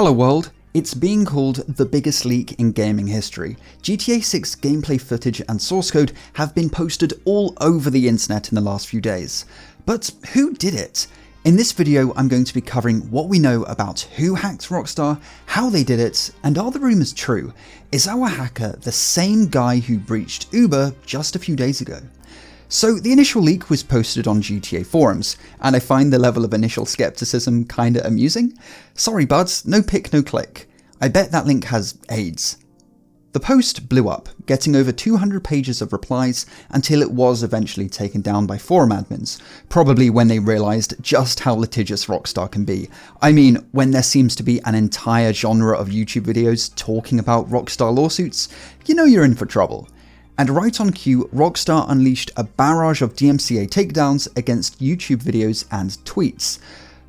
Hello world, it's being called the biggest leak in gaming history. GTA 6 gameplay footage and source code have been posted all over the internet in the last few days. But who did it? In this video I'm going to be covering what we know about who hacked Rockstar, how they did it, and are the rumours true? Is our hacker the same guy who breached Uber just a few days ago? So the initial leak was posted on GTA forums, and I find the level of initial skepticism kinda amusing. Sorry buds, no pick, no click. I bet that link has AIDS. The post blew up, getting over 200 pages of replies until it was eventually taken down by forum admins, probably when they realised just how litigious Rockstar can be. I mean, when there seems to be an entire genre of YouTube videos talking about Rockstar lawsuits, you know you're in for trouble. And right on cue, Rockstar unleashed a barrage of DMCA takedowns against YouTube videos and tweets.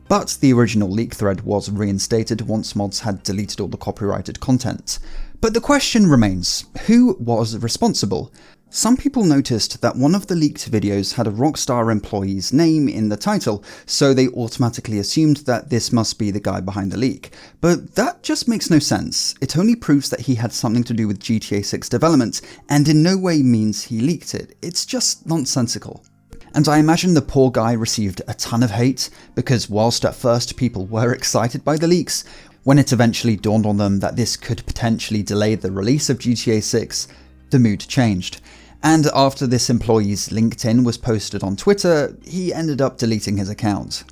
But the original leak thread was reinstated once mods had deleted all the copyrighted content. But the question remains, who was responsible? Some people noticed that one of the leaked videos had a Rockstar employee's name in the title, so they automatically assumed that this must be the guy behind the leak. But that just makes no sense. It only proves that he had something to do with GTA 6 development, and in no way means he leaked it. It's just nonsensical. And I imagine the poor guy received a ton of hate, because whilst at first people were excited by the leaks, when it eventually dawned on them that this could potentially delay the release of GTA 6, the mood changed. And after this employee's LinkedIn was posted on Twitter, he ended up deleting his account.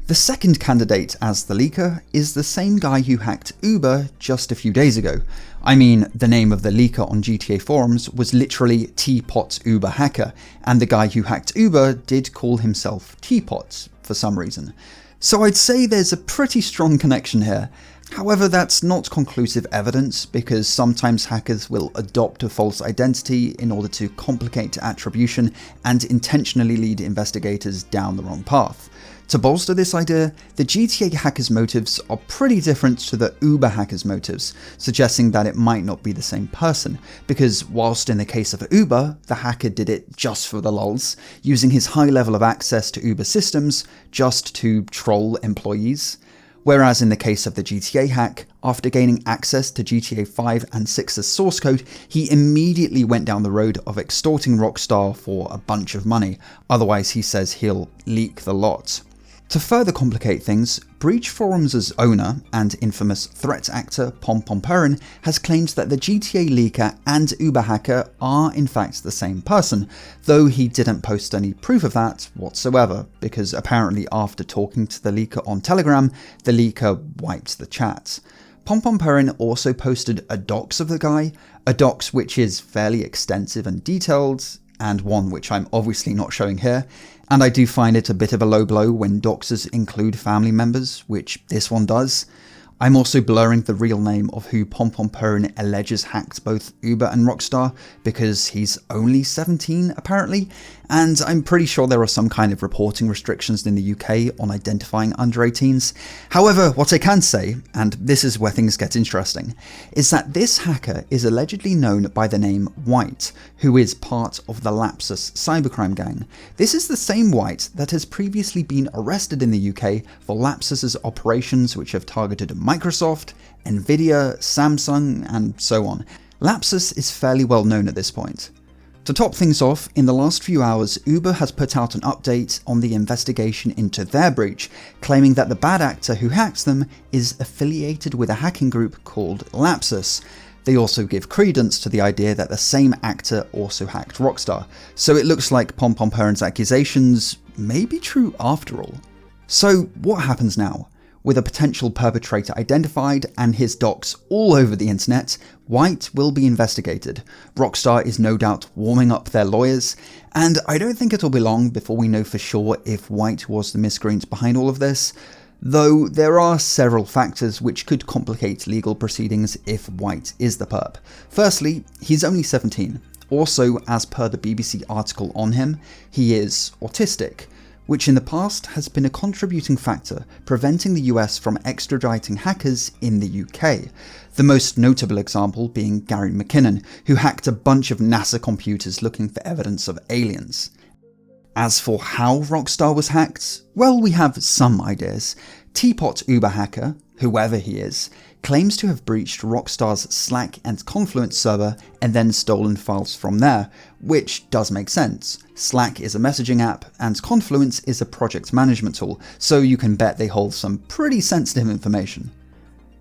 The second candidate as the leaker is the same guy who hacked Uber just a few days ago. I mean, the name of the leaker on GTA forums was literally Teapot Uber Hacker, and the guy who hacked Uber did call himself Teapot for some reason. So I'd say there's a pretty strong connection here. However, that's not conclusive evidence, because sometimes hackers will adopt a false identity in order to complicate attribution and intentionally lead investigators down the wrong path. To bolster this idea, the GTA hacker's motives are pretty different to the Uber hacker's motives, suggesting that it might not be the same person, because whilst in the case of Uber, the hacker did it just for the lulz, using his high level of access to Uber systems just to troll employees. Whereas in the case of the GTA hack, after gaining access to GTA 5 and 6's source code, he immediately went down the road of extorting Rockstar for a bunch of money, otherwise he says he'll leak the lot. To further complicate things, Breach Forums' owner and infamous threat actor PomPomPerin has claimed that the GTA leaker and Uber hacker are in fact the same person, though he didn't post any proof of that whatsoever, because apparently after talking to the leaker on Telegram, the leaker wiped the chat. PomPomPerin also posted a docs of the guy, a docs which is fairly extensive and detailed, and one which I'm obviously not showing here, and I do find it a bit of a low blow when doxers include family members, which this one does. I'm also blurring the real name of who PomPomPerin alleges hacked both Uber and Rockstar, because he's only 17 apparently, and I'm pretty sure there are some kind of reporting restrictions in the UK on identifying under 18s. However, what I can say, and this is where things get interesting, is that this hacker is allegedly known by the name White, who is part of the Lapsus cybercrime gang. This is the same White that has previously been arrested in the UK for Lapsus's operations which have targeted Microsoft, Nvidia, Samsung, and so on. Lapsus is fairly well known at this point. To top things off, in the last few hours, Uber has put out an update on the investigation into their breach, claiming that the bad actor who hacked them is affiliated with a hacking group called Lapsus. They also give credence to the idea that the same actor also hacked Rockstar, so it looks like PomPomPerin's accusations may be true after all. So what happens now? With a potential perpetrator identified and his docs all over the internet, White will be investigated. Rockstar is no doubt warming up their lawyers, and I don't think it'll be long before we know for sure if White was the miscreant behind all of this, though there are several factors which could complicate legal proceedings if White is the perp. Firstly, he's only 17. Also, as per the BBC article on him, he is autistic, which in the past has been a contributing factor preventing the US from extraditing hackers in the UK. The most notable example being Gary McKinnon, who hacked a bunch of NASA computers looking for evidence of aliens. As for how Rockstar was hacked, well, we have some ideas. Teapot Uber hacker, whoever he is, claims to have breached Rockstar's Slack and Confluence server and then stolen files from there, which does make sense. Slack is a messaging app and Confluence is a project management tool, so you can bet they hold some pretty sensitive information.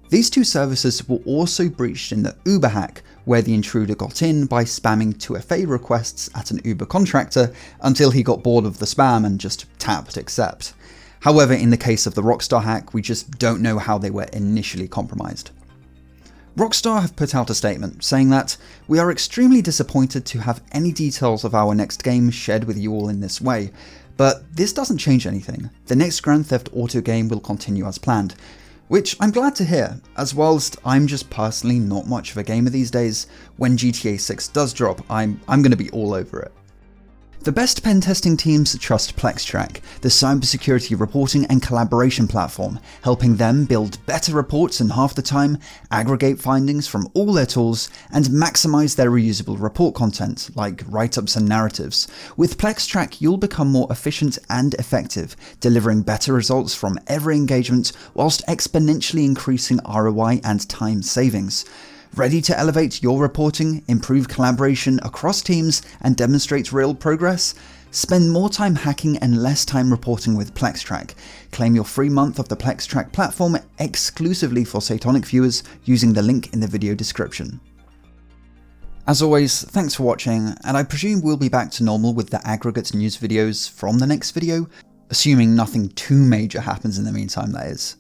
These two services were also breached in the Uber hack, where the intruder got in by spamming 2FA requests at an Uber contractor until he got bored of the spam and just tapped accept. However, in the case of the Rockstar hack, we just don't know how they were initially compromised. Rockstar have put out a statement saying that, "We are extremely disappointed to have any details of our next game shared with you all in this way, but this doesn't change anything. The next Grand Theft Auto game will continue as planned." Which I'm glad to hear, as whilst I'm just personally not much of a gamer these days, when GTA 6 does drop, I'm going to be all over it. The best pen testing teams trust PlexTrac, the cybersecurity reporting and collaboration platform, helping them build better reports in half the time, aggregate findings from all their tools, and maximize their reusable report content, like write-ups and narratives. With PlexTrac, you'll become more efficient and effective, delivering better results from every engagement, whilst exponentially increasing ROI and time savings. Ready to elevate your reporting, improve collaboration across teams, and demonstrate real progress? Spend more time hacking and less time reporting with PlexTrac. Claim your free month of the PlexTrac platform exclusively for Satonic viewers using the link in the video description. As always, thanks for watching, and I presume we'll be back to normal with the aggregate news videos from the next video, assuming nothing too major happens in the meantime, that is.